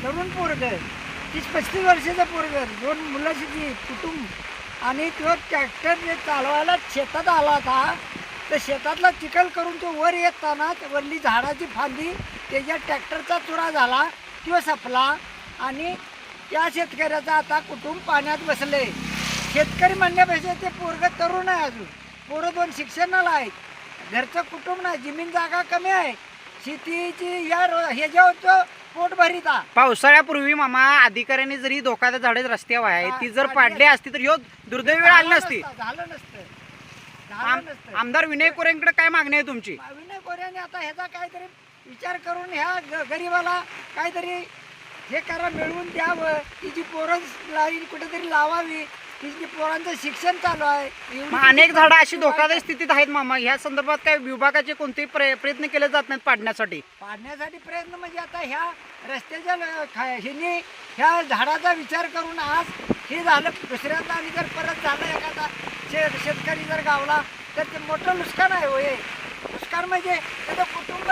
तरुण पोरग 30-35 वर्षाचं पोरग, 2 मुलाची कुटुंब, आणि तो ट्रॅक्टर जे चालवायला शेतात आला होता, तर शेतातला चिखल करून तो वर येताना वरली झाडाची फांदी त्याच्या ट्रॅक्टरचा चुरा झाला, तो सपला आणि त्या शेतकऱ्याचा आता कुटुंब पाण्यात बसले. शेतकरी म्हणण्यापेक्षा ते पोरग तरुण आहे, अजून पोरं 2 शिक्षणाला आहेत, घरचं कुटुंब नाही, जमीन जागा कमी आहे, शेतीची ह्याच्यावर तो पोट भरिता. पावसाळ्यापूर्वी मामा अधिकाऱ्यांनी जरी धोकादायक झाडे रस्त्यावर आहे ती जर पाडली असती तर ह्यो दुर्दैव वेळ आली नसती. झालं नसतं. आमदार विनय कोरेंकडे काय मागणी आहे तुमची? विनय कोरेने आता ह्याचा काहीतरी विचार करून ह्या गरिबाला काहीतरी हे करा, मिळवून द्यावं, तिची पोरं कुठेतरी लावावी, तिची पोरांचं शिक्षण चालू आहे. मग अनेक झाडं अशी धोकादायक स्थितीत आहेत मामा, ह्या संदर्भात काय विभागाचे कोणतेही प्रयत्न केले जात नाहीत पाडण्यासाठी? प्रयत्न म्हणजे आता ह्या रस्त्याच्या ह्याने ह्या झाडाचा विचार करून आज हे झालं, दुसऱ्यांदा आणि जर परत झालं एखादा शेतकरी जर गावला तर ते मोठं नुकसान आहे. होय, नुकसान म्हणजे त्याचं कुटुंब